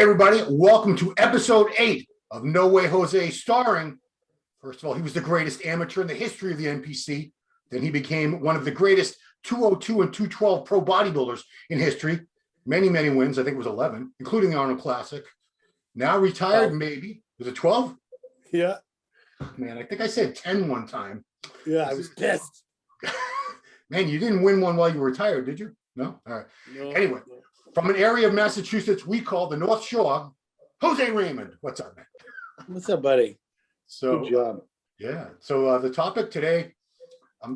everybody, welcome to episode 8 of No Way Jose, starring, first of all, he was the greatest amateur in the history of the NPC. Then he became one of the greatest 202 and 212 pro bodybuilders in history. Many, many wins. I think it was 11, including the Arnold Classic. Now retired, 12. maybe. Was it 12? Yeah. Man, I think I said 10 one time. Yeah, I was pissed. Man, you didn't win one while you were retired, did you? No? All right. No, Anyway, from an area of Massachusetts we call the North Shore, Jose Raymond. What's up, man? What's up, buddy? So, good job. Yeah. So the topic today,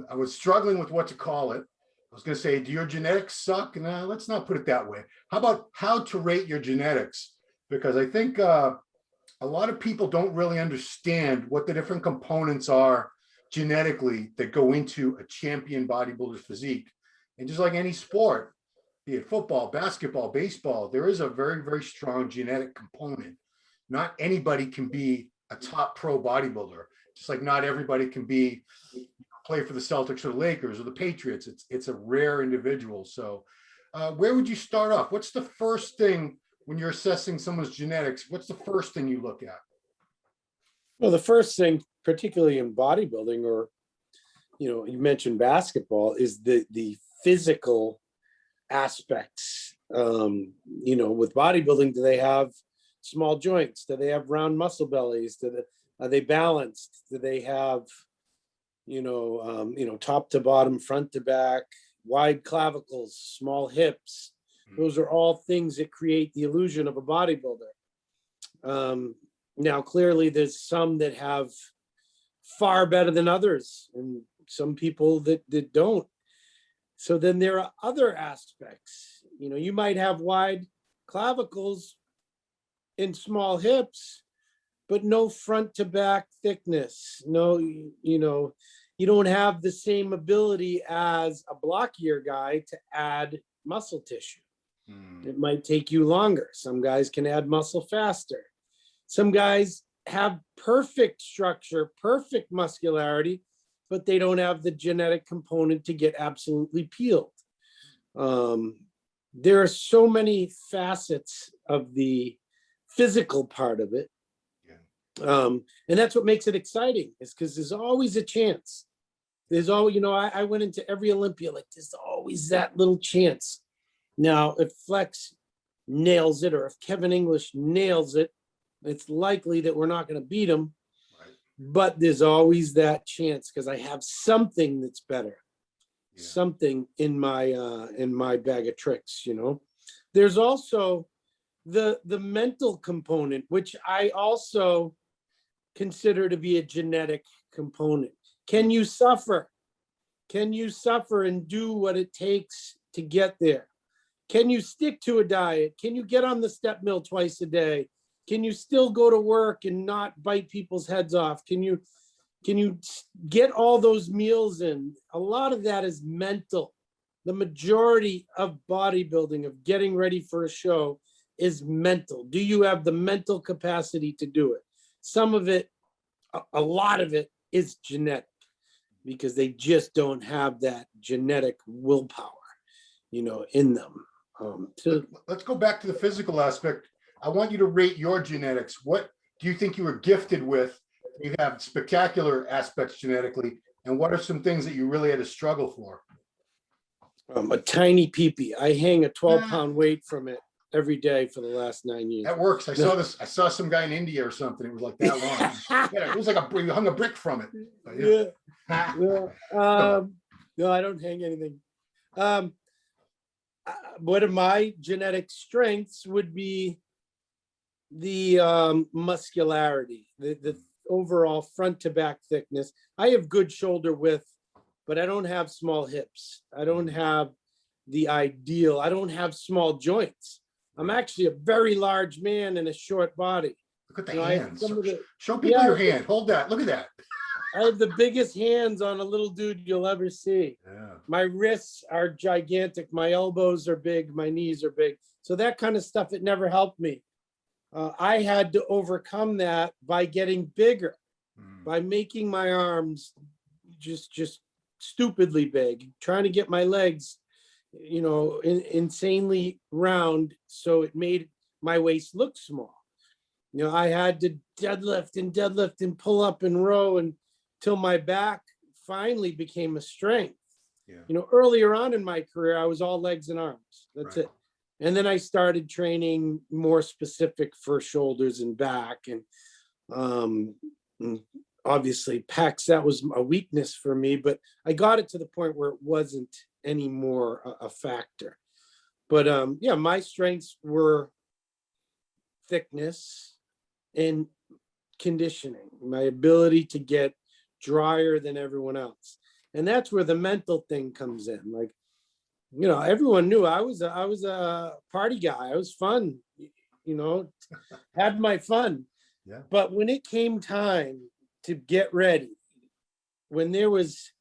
I was struggling with what to call it. I was going to say, do your genetics suck? No, let's not put it that way. How about how to rate your genetics? Because I think a lot of people don't really understand what the different components are genetically that go into a champion bodybuilder's physique. And just like any sport, be it football, basketball, baseball, there is a very, very strong genetic component. Not anybody can be a top pro bodybuilder, just like not everybody can play for the Celtics or the Lakers or the Patriots. It's a rare individual. So where would you start off? What's the first thing when you're assessing someone's genetics? What's the first thing you look at? Well, the first thing, particularly in bodybuilding, or you mentioned basketball, is the physical aspects. With bodybuilding, do they have small joints? Do they have round muscle bellies? Are they balanced? Do they have top to bottom, front to back, wide clavicles, small hips? Those are all things that create the illusion of a bodybuilder. Now, clearly, there's some that have far better than others, and some people that don't. So then there are other aspects. You might have wide clavicles and small hips, but no front to back thickness. No, you don't have the same ability as a blockier guy to add muscle tissue. It might take you longer. Some guys can add muscle faster. Some guys have perfect structure, perfect muscularity, but they don't have the genetic component to get absolutely peeled. There are so many facets of the physical part of it. And that's what makes it exciting, is because there's always a chance. There's always, I went into every Olympia, like there's always that little chance. Now, if Flex nails it, or if Kevin English nails it, it's likely that we're not going to beat him. Right. But there's always that chance, because I have something that's better, something in my bag of tricks. There's also the mental component, which I also consider to be a genetic component. Can you suffer? Can you suffer and do what it takes to get there? Can you stick to a diet? Can you get on the step mill twice a day? Can you still go to work and not bite people's heads off? Can you get all those meals in? A lot of that is mental. The majority of bodybuilding, of getting ready for a show, is mental. Do you have the mental capacity to do it? Some of it, a lot of it, is genetic, because they just don't have that genetic willpower, in them. Let's go back to the physical aspect. I want you to rate your genetics. What do you think you were gifted with? You have spectacular aspects genetically, and what are some things that you really had to struggle for? A tiny peepee. I hang a 12-pound weight from it every day for the last 9 years. That works. I saw some guy in India or something. It was like that long. Yeah, it was like you hung a brick from it. Yeah. No, I don't hang anything. One of my genetic strengths would be the muscularity, the overall front to back thickness. I have good shoulder width, but I don't have small hips. I don't have the ideal. I don't have small joints. I'm actually a very large man in a short body. Look at the hands. Show people your hand. Hold that. Look at that. I have the biggest hands on a little dude you'll ever see. Yeah. My wrists are gigantic. My elbows are big. My knees are big. So that kind of stuff, it never helped me. I had to overcome that by getting bigger, by making my arms just stupidly big, trying to get my legs, insanely round. So it made my waist looked small. You know, I had to deadlift and pull up and row until my back finally became a strength. Yeah. You know, earlier on in my career, I was all legs and arms. That's Right. it. And then I started training more specific for shoulders and back. And obviously pecs, that was a weakness for me, but I got it to the point where it wasn't anymore a factor. But yeah, my strengths were thickness and conditioning, my ability to get drier than everyone else. And that's where the mental thing comes in. Like, you know, everyone knew I was a party guy. I was fun, you know, had my fun. Yeah. But when it came time to get ready, when there was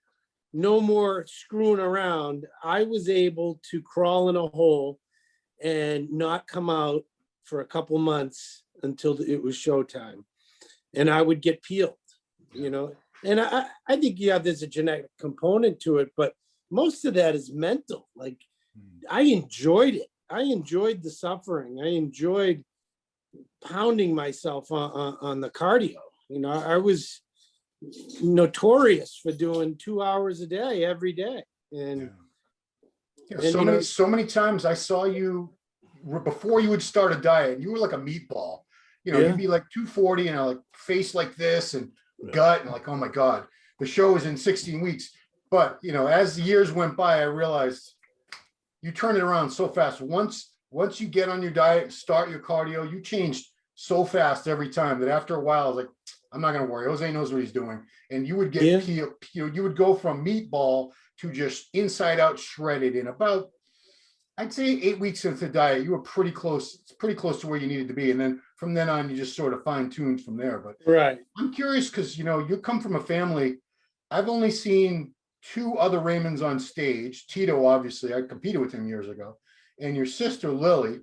no more screwing around, I was able to crawl in a hole and not come out for a couple months until it was showtime. And I would get peeled, you know. And I think, yeah, there's a genetic component to it, but most of that is mental. Like, I enjoyed it. I enjoyed the suffering. I enjoyed pounding myself on the cardio. You know, I was notorious for doing 2 hours a day, every day. And, yeah. and So many times I saw you before you would start a diet, you were like a meatball. You know, Yeah. you'd be like 240 and like face like this and gut and like, oh my God, the show is in 16 weeks. But, you know, as the years went by, I realized you turn it around so fast. Once you get on your diet, start your cardio, you change so fast every time that after a while, I was like, I'm not going to worry. Jose knows what he's doing. And you would get peeled, you would go from meatball to just inside out shredded in about, I'd say 8 weeks into the diet, you were pretty close to where you needed to be. And then from then on, you just sort of fine tuned from there. But right. I'm curious because, you know, you come from a family. I've only seen 2 other Raymonds on stage. Tito, obviously, I competed with him years ago. And your sister, Lily,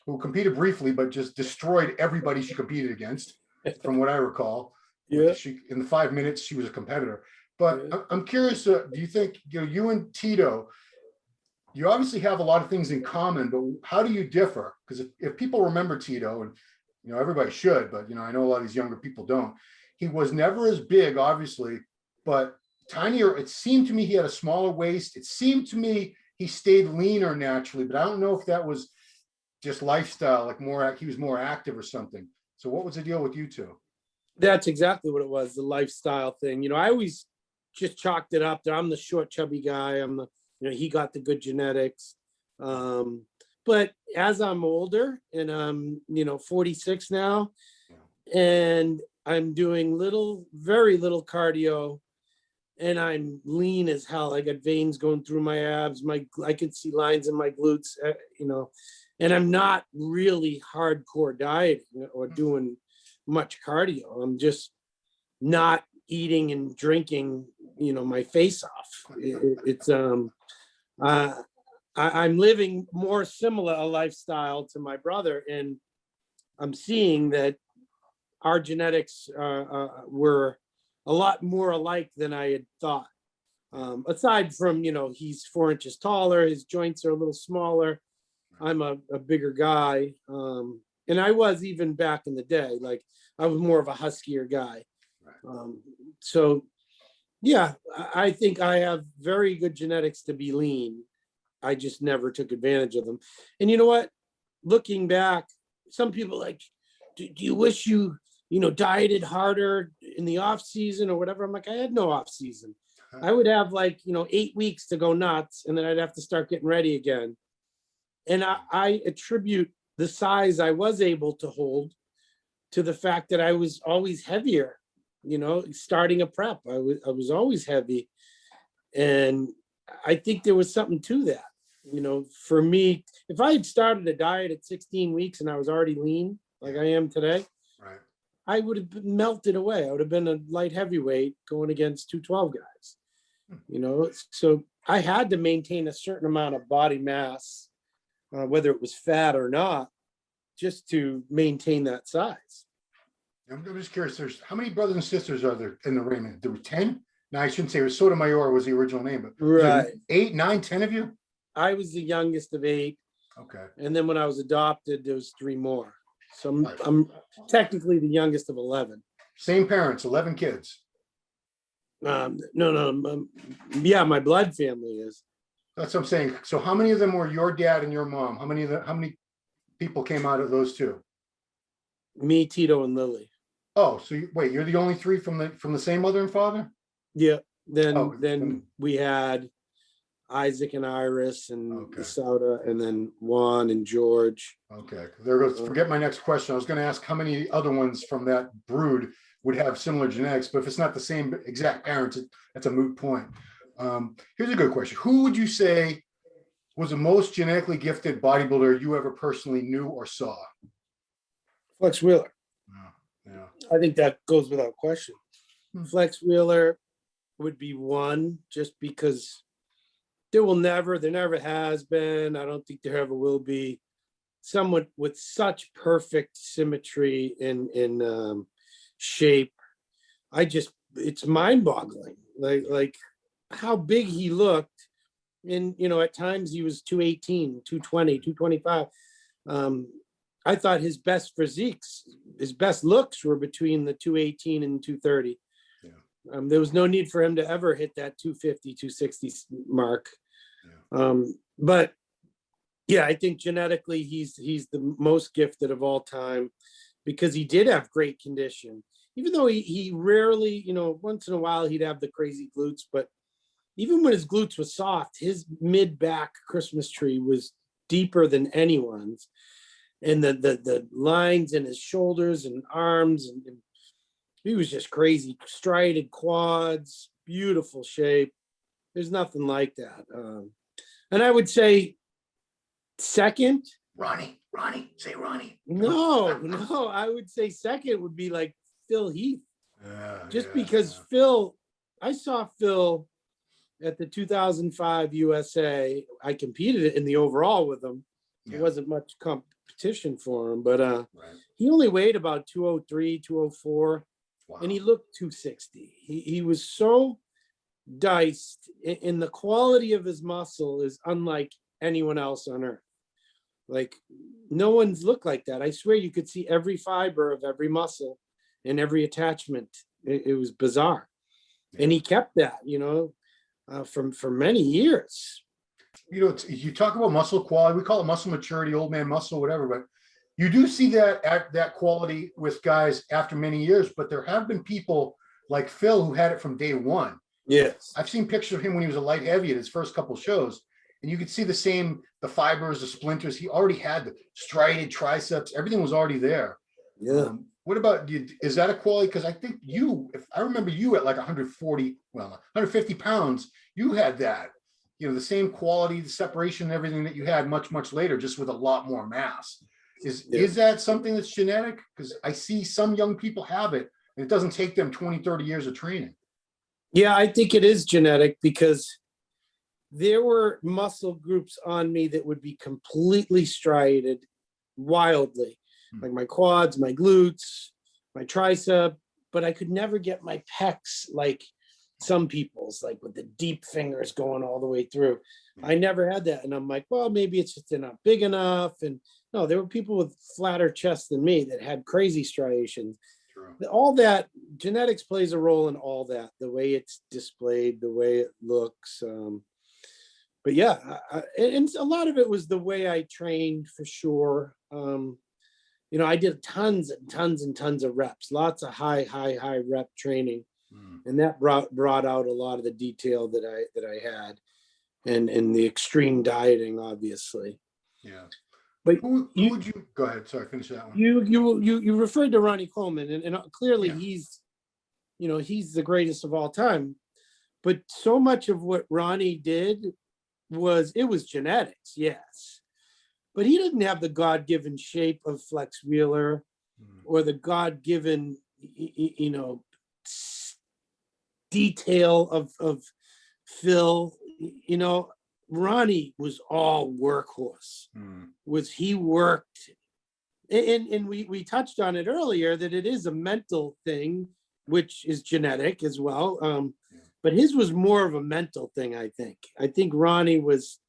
who competed briefly, but just destroyed everybody she competed against, from what I recall. Yeah. In the 5 minutes, she was a competitor. But yeah. I'm curious, do you think, you know, you and Tito, you obviously have a lot of things in common, but how do you differ? Because if people remember Tito, and, you know, everybody should, but, you know, I know a lot of these younger people don't. He was never as big, obviously, but tinier. It seemed to me he had a smaller waist. It seemed to me he stayed leaner naturally, but I don't know if that was just lifestyle, like he was more active or something. So what was the deal with you two? That's exactly what it was, the lifestyle thing. You know, I always just chalked it up that I'm the short, chubby guy. He got the good genetics. But as I'm older and I'm, 46 now, and I'm doing very little cardio, and I'm lean as hell. I got veins going through my abs. I could see lines in my glutes, and I'm not really hardcore dieting or doing much cardio. I'm just not eating and drinking, my face off. I'm living more similar a lifestyle to my brother, and I'm seeing that our genetics were a lot more alike than I had thought. Aside from, he's 4 inches taller, his joints are a little smaller. I'm a bigger guy. And I was even back in the day, like I was more of a huskier guy. So yeah, I think I have very good genetics to be lean. I just never took advantage of them. And you know what? Looking back, some people like, do you wish you dieted harder in the off season or whatever? I'm like, I had no off season. I would have 8 weeks to go nuts, and then I'd have to start getting ready again. And I attribute the size I was able to hold to the fact that I was always heavier. Starting a prep, I was always heavy, and I think there was something to that. For me, if I had started a diet at 16 weeks and I was already lean like I am today, I would have melted away. I would have been a light heavyweight going against 212 guys. So I had to maintain a certain amount of body mass, whether it was fat or not, just to maintain that size. I'm just curious, how many brothers and sisters are there in the Raymond? There were 10? No, I shouldn't say it was Sotomayor was the original name, but right. 8, 9, 10 of you? I was the youngest of 8. Okay. And then when I was adopted, there was 3 more. So Right. I'm technically the youngest of 11. Same parents, 11 kids. No, yeah, my blood family is. That's what I'm saying. So how many of them were your dad and your mom? How many people came out of those two? Me, Tito, and Lily. Oh, so wait, you're the only 3 from the same mother and father? Yeah. Then Oh, then we had Isaac and Iris and Okay. Sauda, and then Juan and George. Okay, there goes. Forget my next question. I was going to ask how many other ones from that brood would have similar genetics, but if it's not the same exact parents, that's a moot point. Here's a good question. Who would you say was the most genetically gifted bodybuilder you ever personally knew or saw? Flex Wheeler. Yeah. I think that goes without question. Flex Wheeler would be one, just because there never has been, I don't think there ever will be, someone with such perfect symmetry in shape. It's mind-boggling, like how big he looked. And, at times he was 218, 220, 225. I thought his best physiques, his best looks were between the 218 and 230. Yeah. There was no need for him to ever hit that 250, 260 mark. Yeah. But yeah, I think genetically he's the most gifted of all time, because he did have great condition. Even though he rarely, once in a while he'd have the crazy glutes, but even when his glutes were soft, his mid-back Christmas tree was deeper than anyone's. And the lines in his shoulders and arms, and he was just crazy. Striated quads, beautiful shape. There's nothing like that. And I would say second. Ronnie, say Ronnie. No, I would say second would be like Phil Heath. Because Phil, I saw Phil at the 2005 USA. I competed in the overall with him. There wasn't much competition for him, but he only weighed about 203, 204, and he looked 260. He was so diced, and the quality of his muscle is unlike anyone else on earth. Like, no one's looked like that. I swear you could see every fiber of every muscle and every attachment. It was bizarre. And he kept that, for many years. You talk about muscle quality, we call it muscle maturity, old man muscle, whatever, but you do see that quality with guys after many years. But there have been people like Phil who had it from day one. Yes. I've seen pictures of him when he was a light heavy at his first couple shows, and you could see the fibers, the splinters. He already had the striated triceps. Everything was already there. Yeah. What about you? Is that a quality? Because I think if I remember you at like 150 pounds, you had that, the same quality, the separation, and everything that you had much, much later, just with a lot more mass. Is that something that's genetic? Because I see some young people have it, and it doesn't take them 20, 30 years of training. Yeah, I think it is genetic, because there were muscle groups on me that would be completely striated wildly, like my quads, my glutes, my tricep, but I could never get my pecs like some people's, like with the deep fingers going all the way through. I never had that. And I'm like, well, maybe it's just they're not big enough. And no, there were people with flatter chests than me that had crazy striations. True. All that, genetics plays a role in all that, the way it's displayed, the way it looks. But yeah, and a lot of it was the way I trained, for sure. I did tons and tons and tons of reps, lots of high rep training. And that brought out a lot of the detail that I had, and the extreme dieting, obviously. Yeah. But who would you go ahead? Sorry, finish that one. You referred to Ronnie Coleman, and clearly he's the greatest of all time. But so much of what Ronnie did was genetics, yes. But he didn't have the God-given shape of Flex Wheeler, or the God-given, detail of Phil. Ronnie was all workhorse. He worked, and we touched on it earlier, that it is a mental thing, which is genetic as well. But his was more of a mental thing, I think. I think Ronnie was,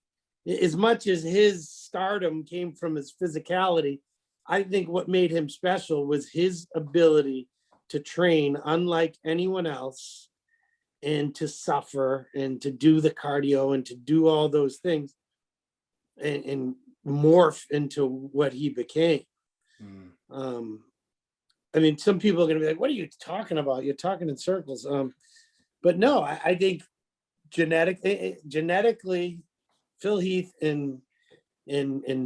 as much as his stardom came from his physicality, I think what made him special was his ability to train unlike anyone else, and to suffer and to do the cardio and to do all those things and morph into what he became. I mean, some people are going to be like, what are you talking about? You're talking in circles. But no, I think genetically, Phil Heath and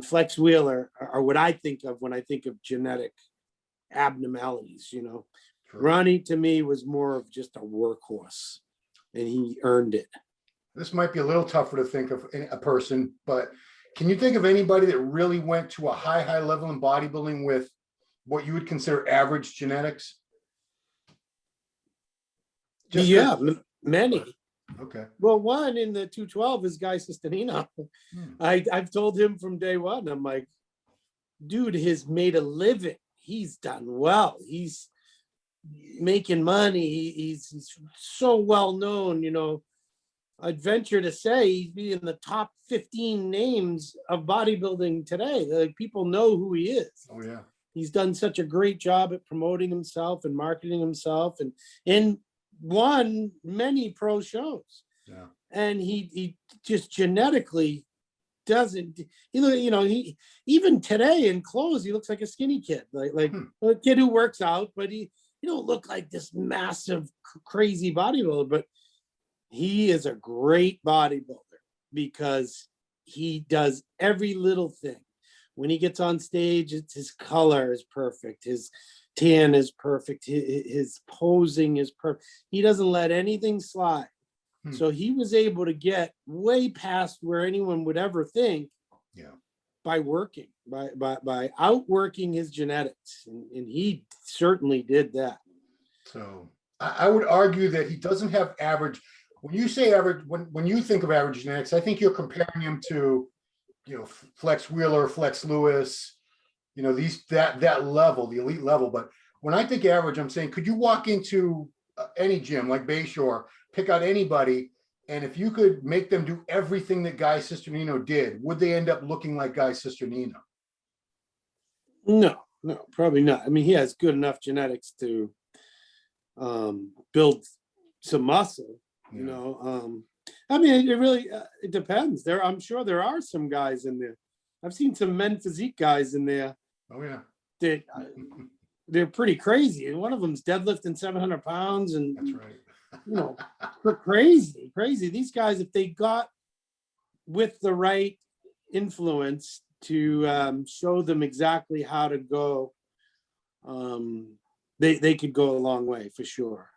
Flex Wheeler are what I think of when I think of genetic abnormalities, you know. True. Ronnie to me was more of just a workhorse, and he earned it. This might be a little tougher to think of a person, but can you think of anybody that really went to a high level in bodybuilding with what you would consider average genetics? Many. Okay. Well, one in the 212 is Guy Sistanino. I've told him from day one, I'm like, dude has made a living. He's done well. He's making money. He's so well known, you know. I'd venture to say he'd be in the top 15 names of bodybuilding today. Like, people know who he is. Oh yeah. He's done such a great job at promoting himself and marketing himself, and won many pro shows. Yeah. And he just genetically doesn't, you know, he even today in clothes, he looks like a skinny kid, like a kid who works out, but he don't look like this massive, crazy bodybuilder, but he is a great bodybuilder because he does every little thing. When he gets on stage, his color is perfect. His tan is perfect. His posing is perfect. He doesn't let anything slide. So he was able to get way past where anyone would ever think. Yeah. By working, by outworking his genetics. And he certainly did that. So I would argue that he doesn't have average. When you say average, when you think of average genetics, I think you're comparing him to, you know, Flex Wheeler, Flex Lewis, you know, that level, the elite level. But when I think average, I'm saying, could you walk into any gym like Bayshore, pick out anybody, and if you could make them do everything that Guy Sistanino did, would they end up looking like Guy Sistanino? No, probably not. I mean, he has good enough genetics to build some muscle, you know. I mean, it really it depends. I'm sure there are some guys in there. I've seen some men physique guys in there. Oh yeah, that they're pretty crazy, and one of them's deadlifting 700 pounds, and that's right. You know, crazy. These guys, if they got with the right influence to show them exactly how to go, they could go a long way for sure.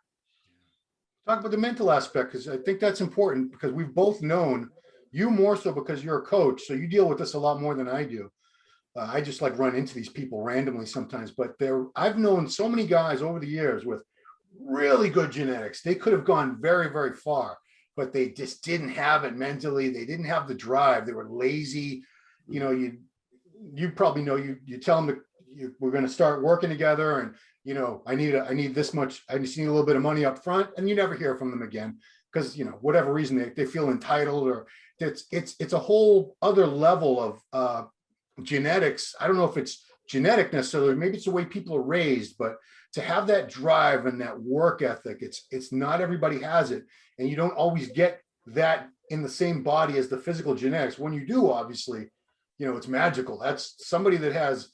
Talk about the mental aspect, because I think that's important, because we've both known you more so because you're a coach, so you deal with this a lot more than I do. I just like run into these people randomly sometimes, but I've known so many guys over the years with really good genetics. They could have gone very, very far, but they just didn't have it mentally. They didn't have the drive. They were lazy. You know, you probably know, you tell them we're going to start working together, and you know, I need this much. I just need a little bit of money up front, and you never hear from them again because, you know, whatever reason they feel entitled, or it's a whole other level of genetics. I don't know if it's genetic necessarily. Maybe it's the way people are raised, but to have that drive and that work ethic, it's not everybody has it, and you don't always get that in the same body as the physical genetics. When you do, obviously, you know, it's magical. That's somebody that has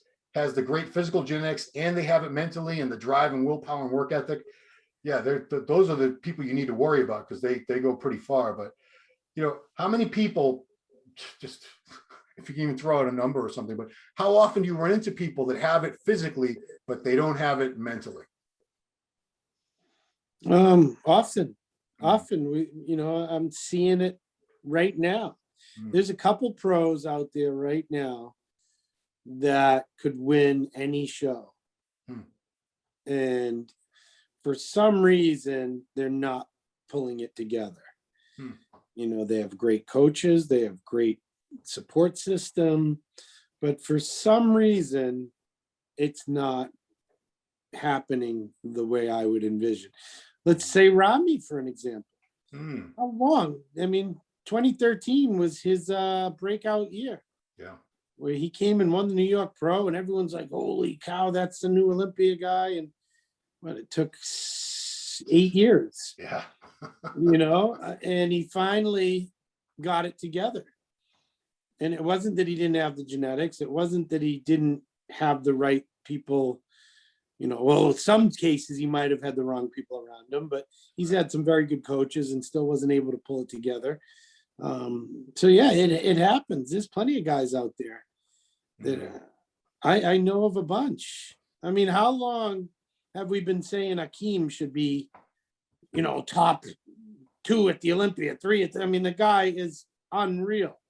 the great physical genetics, and they have it mentally, and the drive and willpower and work ethic. Yeah, those are the people you need to worry about, because they go pretty far. But you know, how many people, just if you can even throw out a number or something, but how often do you run into people that have it physically, but they don't have it mentally? Often you know, I'm seeing it right now. There's a couple pros out there right now that could win any show. And for some reason, they're not pulling it together. You know, they have great coaches, they have great support system, but for some reason, it's not happening the way I would envision. Let's say Rami, for an example. How long? I mean, 2013 was his breakout year. Yeah. Where he came and won the New York Pro, and everyone's like, holy cow, that's the new Olympia guy. And but it took 8 years, Yeah. and he finally got it together. And it wasn't that he didn't have the genetics. It wasn't that he didn't have the right people, well, in some cases he might have had the wrong people around him, but he's had some very good coaches and still wasn't able to pull it together. So yeah, it happens. There's plenty of guys out there that I know of a bunch. I mean, how long have we been saying Akeem should be, top 2 at the Olympia, 3 at the guy is unreal.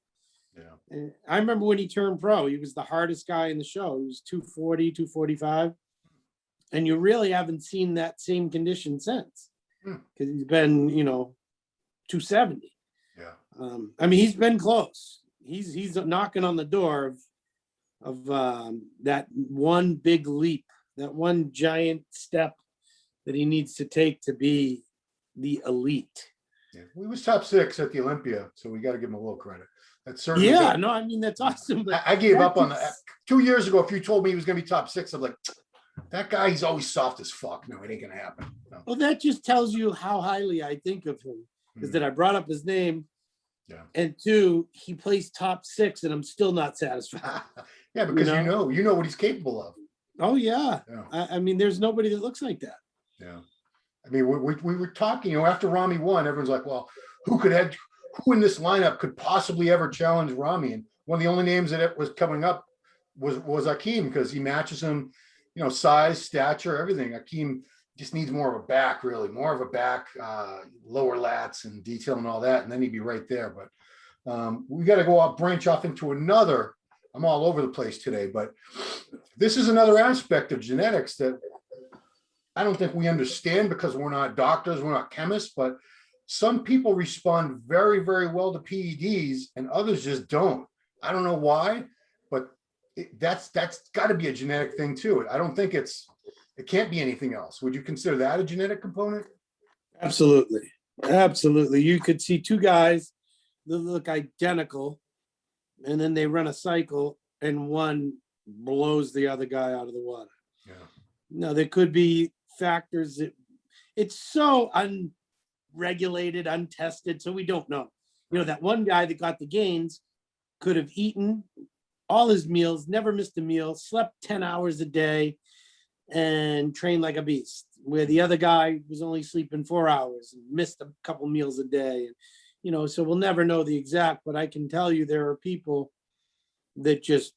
Yeah. And I remember when he turned pro, he was the hardest guy in the show. He was 240, 245. And you really haven't seen that same condition since, because he's been, 270. Yeah. He's been close. He's knocking on the door of that one big leap, that one giant step that he needs to take to be the elite. Yeah. We was top 6 at the Olympia, so we got to give him a little credit. That's certainly that's awesome. But I gave up on that 2 years ago. If you told me he was going to be top 6, I'm like, that guy, he's always soft as fuck. No, it ain't gonna happen. No. Well, that just tells you how highly I think of him, is that I brought up his name. Yeah. And 2, he plays top 6, and I'm still not satisfied. Yeah, because you know what he's capable of. Oh yeah. Yeah. There's nobody that looks like that. Yeah. we were talking, after Rami won, everyone's like, well, who in this lineup could possibly ever challenge Rami? And one of the only names that it was coming up was Akeem, because he matches him, size, stature, everything. Akeem just needs more of a back, really, more of a back, lower lats and detail and all that, and then he'd be right there. But we got to go branch off into another. I'm all over the place today, but this is another aspect of genetics that I don't think we understand, because we're not doctors, we're not chemists, but some people respond very, very well to PEDs and others just don't. I don't know why, but that's got to be a genetic thing too. I don't think it can't be anything else. Would you consider that a genetic component? Absolutely. You could see 2 guys that look identical, and then they run a cycle and one blows the other guy out of the water. Yeah. No, there could be factors that it's so unregulated, untested, so we don't know. That one guy that got the gains could have eaten all his meals, never missed a meal, slept 10 hours a day, and trained like a beast, where the other guy was only sleeping 4 hours and missed a couple meals a day. And, so we'll never know the exact, but I can tell you there are people that just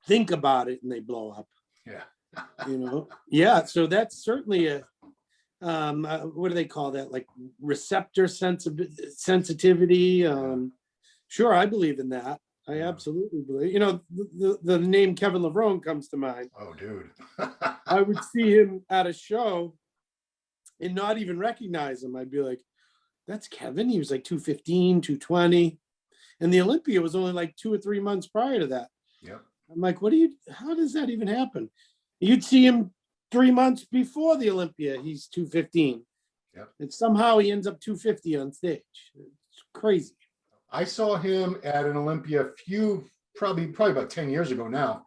think about it and they blow up. Yeah. Yeah. So that's certainly a, what do they call that? Like receptor sensitivity. Sure, I believe in that. I absolutely believe. The name Kevin Levrone comes to mind. Oh, dude. I would see him at a show and not even recognize him. I'd be like, that's Kevin. He was like 215, 220. And the Olympia was only like 2 or 3 months prior to that. Yep. I'm like, how does that even happen? You'd see him 3 months before the Olympia, he's 215. Yep. And somehow he ends up 250 on stage. It's crazy. I saw him at an Olympia probably about 10 years ago now.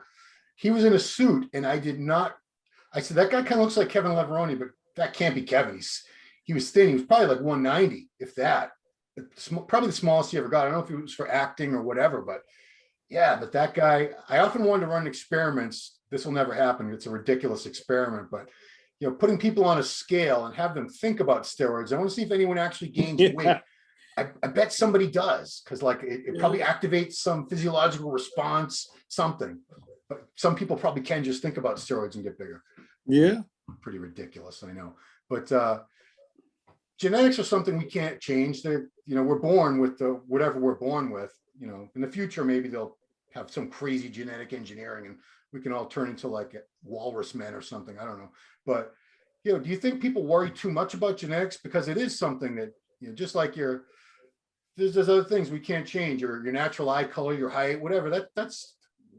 He was in a suit, and I said, that guy kind of looks like Kevin Levrone, but that can't be Kevin. He was thin. He was probably like 190, if that. Probably the smallest he ever got. I don't know if it was for acting or whatever, but yeah, but that guy, I often wanted to run experiments. This will never happen. It's a ridiculous experiment, but putting people on a scale and have them think about steroids. I want to see if anyone actually gains weight. I bet somebody does, because it probably activates some physiological response, something. But some people probably can just think about steroids and get bigger. Yeah. Pretty ridiculous, I know. But genetics are something we can't change. We're born with whatever we're born with. In the future, maybe they'll have some crazy genetic engineering and we can all turn into like walrus men or something. I don't know. But, do you think people worry too much about genetics? Because it is something that, just like there's other things we can't change, your natural eye color, your height, whatever, that's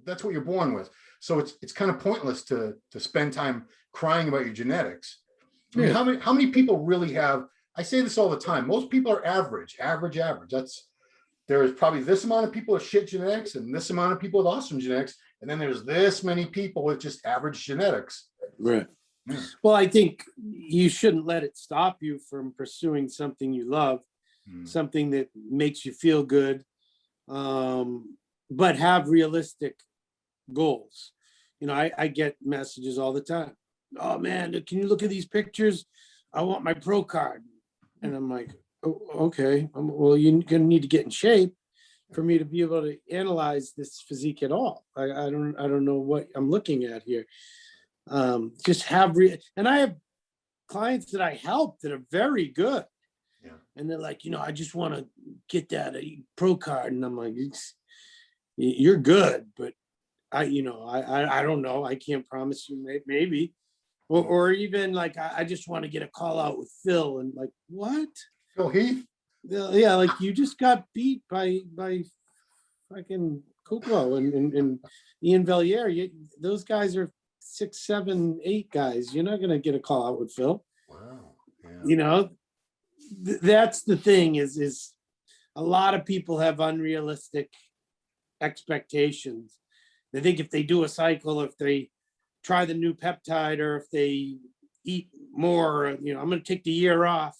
what you're born with. So it's kind of pointless to spend time crying about your genetics. I mean, how many people really have I say this all the time. Most people are average. There's probably this amount of people with shit genetics and this amount of people with awesome genetics. And then there's this many people with just average genetics. Right. Yeah. Well, I think you shouldn't let it stop you from pursuing something you love, something that makes you feel good, but have realistic goals. You know, I get messages all the time. Oh man, can you look at these pictures? I want my pro card. And I'm like, oh, okay, well, you're gonna need to get in shape for me to be able to analyze this physique at all. I don't know what I'm looking at here. Just have and I have clients that I help that are very good. Yeah. And they're like, you know, I just want to get that pro card. And I'm like, you're good, but I don't know. I can't promise you, maybe. Or even like, I just want to get a call out with Phil, and like, what? Phil Heath? Yeah, like you just got beat by fucking Kuklo and Ian Valier. Those guys are 6, 7, 8 guys. You're not gonna get a call out with Phil. Wow. Yeah. You know, that's the thing is a lot of people have unrealistic expectations. They think if they do a cycle, if they try the new peptide, or if they eat more, you know, I'm going to take the year off.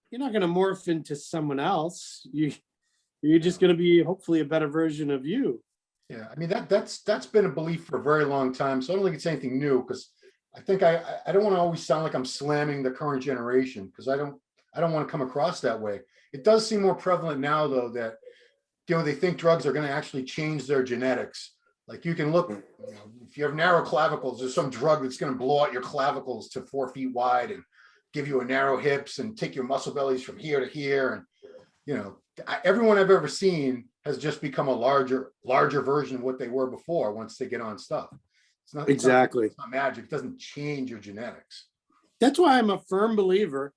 You're not going to morph into someone else. You're just going to be hopefully a better version of you. Yeah, I mean that's been a belief for a very long time. So I don't think it's anything new, because I think I don't want to always sound like I'm slamming the current generation, because I don't want to come across that way. It does seem more prevalent now, though, that they think drugs are going to actually change their genetics. Like you can look, if you have narrow clavicles, there's some drug that's going to blow out your clavicles to 4 feet wide and give you a narrow hips and take your muscle bellies from here to here. And, everyone I've ever seen has just become a larger version of what they were before once they get on stuff. It's not exactly. It's not magic. It doesn't change your genetics. That's why I'm a firm believer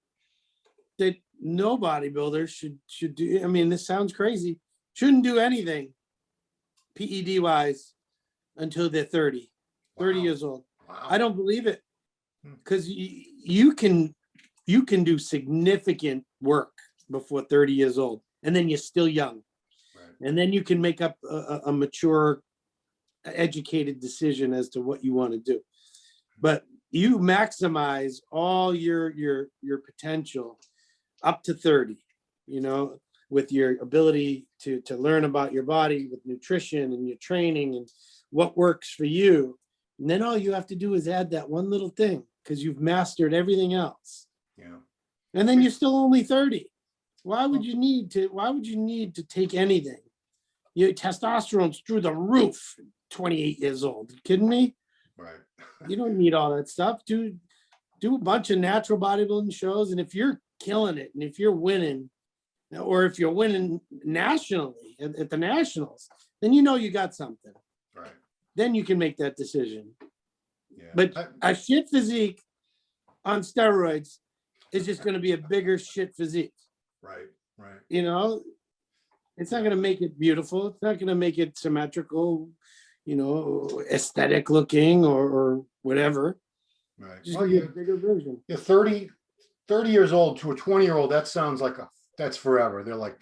that no bodybuilder should do. I mean, this sounds crazy. Shouldn't do anything PED wise until they're 30 years old. Wow. I don't believe it, because you can do significant work before 30 years old, and then you're still young. Right. And then you can make up a mature, educated decision as to what you want to do. But you maximize all your potential up to 30, with your ability to learn about your body, with nutrition and your training and what works for you. And then all you have to do is add that one little thing, because you've mastered everything else. Yeah. And then you're still only 30. Why would you need to take anything? Your testosterone's through the roof, 28 years old. You kidding me? Right. You don't need all that stuff. Do a bunch of natural bodybuilding shows. And if you're killing it, and if you're winning, or if you're winning nationally at the nationals, then you got something. Right. Then you can make that decision. Yeah. But a shit physique on steroids is just going to be a bigger shit physique. Right. It's not going to make it beautiful. It's not going to make it symmetrical, aesthetic looking or whatever. Right. Just a bigger version. Yeah, 30 years old to a 20-year-old, that sounds like that's forever. They're like,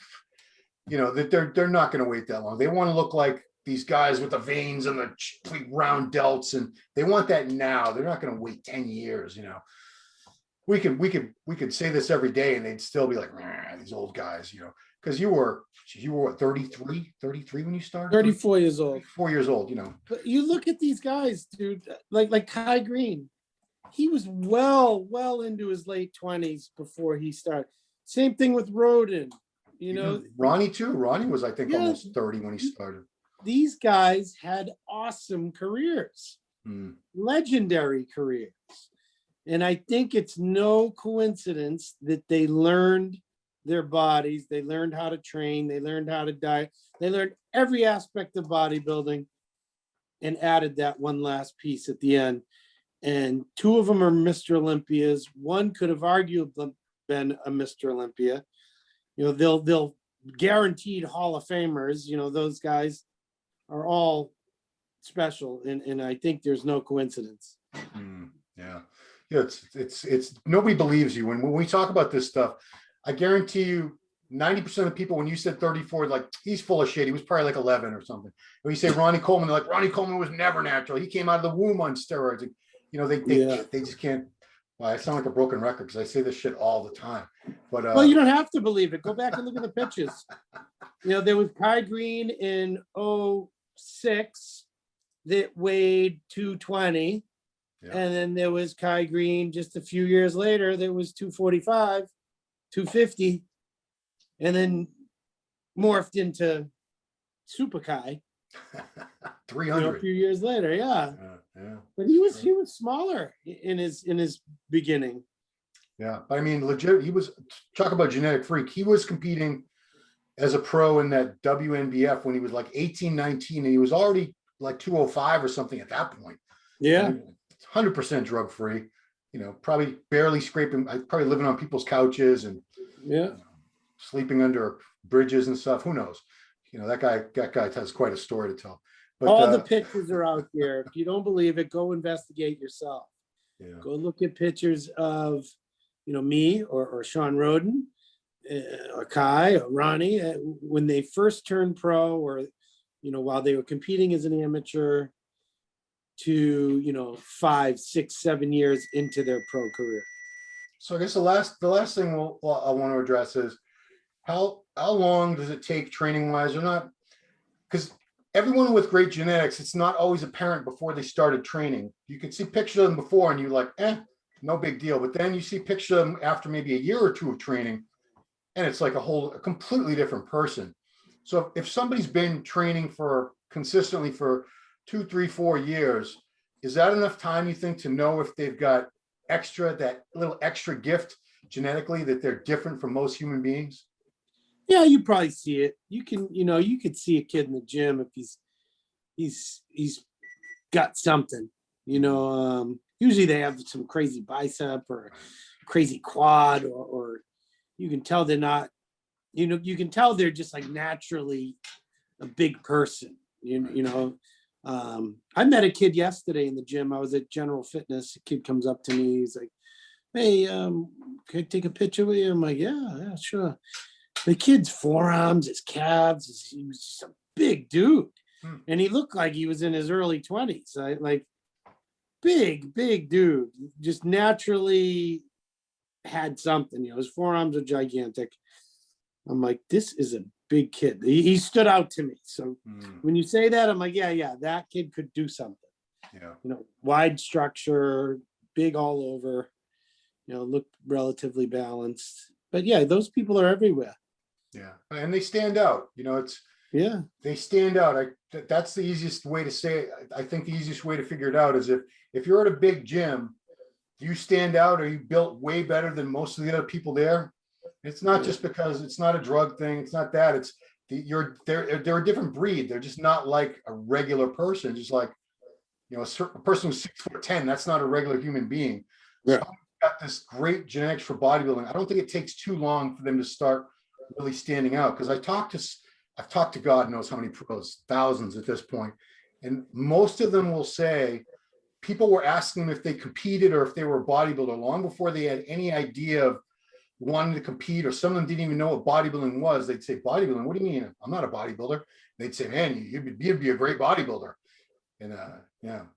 they're not going to wait that long. They want to look like these guys with the veins and the round delts, and they want that now. They're not going to wait 10 years. We could say this every day, and they'd still be like, these old guys, because you were what, 33 when you started? 34 years old. 4 years old, But you look at these guys, dude, like Kai Green. He was well into his late 20s before he started. Same thing with Roden. Ronnie too. Ronnie was, I think, almost 30 when he started. These guys had awesome careers, legendary careers. And I think it's no coincidence that they learned their bodies. They learned how to train. They learned how to diet. They learned every aspect of bodybuilding and added that one last piece at the end. And 2 of them are Mr. Olympias. One could have arguably been a Mr. Olympia. They'll guaranteed Hall of Famers. Those guys are all special. And I think there's no coincidence. Yeah. Yeah, it's nobody believes you when we talk about this stuff. I guarantee you 90% of people, when you said 34, like he's full of shit. He was probably like 11 or something. When you say Ronnie Coleman, they're like Ronnie Coleman was never natural. He came out of the womb on steroids. And, you know, they just can't. Well, I sound like a broken record because I say this shit all the time. But well, you don't have to believe it. Go back and look at the pictures. You know, there was Kai Green in 06 that weighed 220. Yeah. And then there was Kai Green just a few years later that was 245, 250, and then morphed into Super Kai 300 a few years later. Yeah. But he was smaller in his beginning. Yeah, I mean, legit. He was, talk about genetic freak. He was competing as a pro in that WNBF when he was like 18, 19, and he was already like 205 or something at that point. Yeah. 100% drug free, you know, probably barely scraping, probably living on people's couches and sleeping under bridges and stuff. Who knows? You know, that guy has quite a story to tell. But all the pictures are out there. If you don't believe it, go investigate yourself. Yeah. Go look at pictures of, you know, me or Sean Roden or Kai or Ronnie when they first turned pro, or, you know, while they were competing as an amateur, to, you know, 5, 6, 7 years into their pro career. So I guess the last thing I want to address is how long does it take training wise or not? Because everyone with great genetics, it's not always apparent before they started training. You can see pictures of them before and you're like, no big deal. But then you see pictures of them after maybe a year or two of training, and it's like a completely different person. So if somebody's been training consistently for 2, 3, 4 years, is that enough time, you think, to know if they've got that little extra gift genetically that they're different from most human beings? Yeah, you probably see it. You could see a kid in the gym if he's got something, you know. Usually they have some crazy bicep or crazy quad, or you can tell they're not, you know, you can tell they're just like naturally a big person, you know. I met a kid yesterday in the gym. I was at General Fitness. A kid comes up to me. He's like, hey, can I take a picture with you? I'm like, yeah, sure. The kid's forearms, his calves, he was just a big dude. And he looked like he was in his early 20s. Like, big dude. Just naturally had something. You know, his forearms are gigantic. I'm like, this is a big kid. He stood out to me. So when you say that, I'm like, yeah, that kid could do something. Yeah. You know, wide structure, big all over, you know, look relatively balanced. But yeah, those people are everywhere. Yeah. And they stand out. You know, they stand out. That's the easiest way to say it. I think the easiest way to figure it out is if you're at a big gym, you stand out, or you built way better than most of the other people there. It's not just because it's not a drug thing. It's not that. It's they're a different breed. They're just not like a regular person. Just like, you know, a person who's 6'10", that's not a regular human being. Yeah. So got this great genetics for bodybuilding. I don't think it takes too long for them to start really standing out. Because I've talked to God knows how many pros, thousands at this point, and most of them will say people were asking them if they competed or if they were a bodybuilder long before they had any idea of wanting to compete, or some of them didn't even know what bodybuilding was. They'd say, bodybuilding? What do you mean? I'm not a bodybuilder. They'd say, man, you'd be a great bodybuilder. And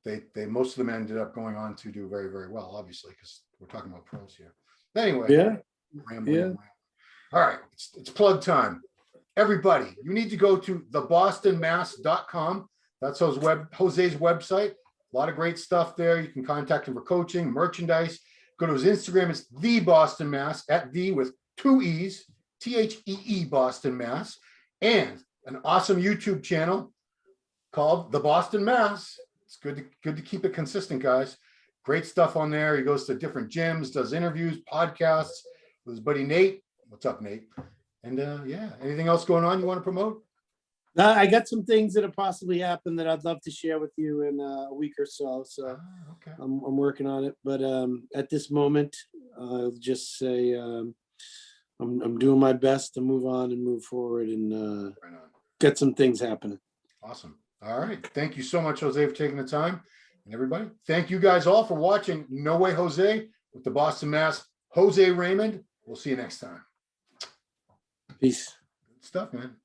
they most of them ended up going on to do very, very well, obviously, because we're talking about pros here. Anyway, rambling. All right, it's plug time. Everybody, you need to go to thebostonmass.com. That's Jose's website. A lot of great stuff there. You can contact him for coaching, merchandise. Go to his Instagram. It's the Boston Mass, at the with 2 E's, THEE Boston Mass, and an awesome YouTube channel called The Boston Mass. It's good to keep it consistent, guys. Great stuff on there. He goes to different gyms, does interviews, podcasts with his buddy Nate. What's up, Nate? And anything else going on you want to promote? I got some things that have possibly happened that I'd love to share with you in a week or so. So okay. I'm working on it. But at this moment, I'll just say I'm doing my best to move on and move forward and get some things happening. Awesome. All right. Thank you so much, Jose, for taking the time. And everybody, thank you guys all for watching No Way Jose with the Boston Mass, Jose Raymond. We'll see you next time. Peace. Good stuff, man.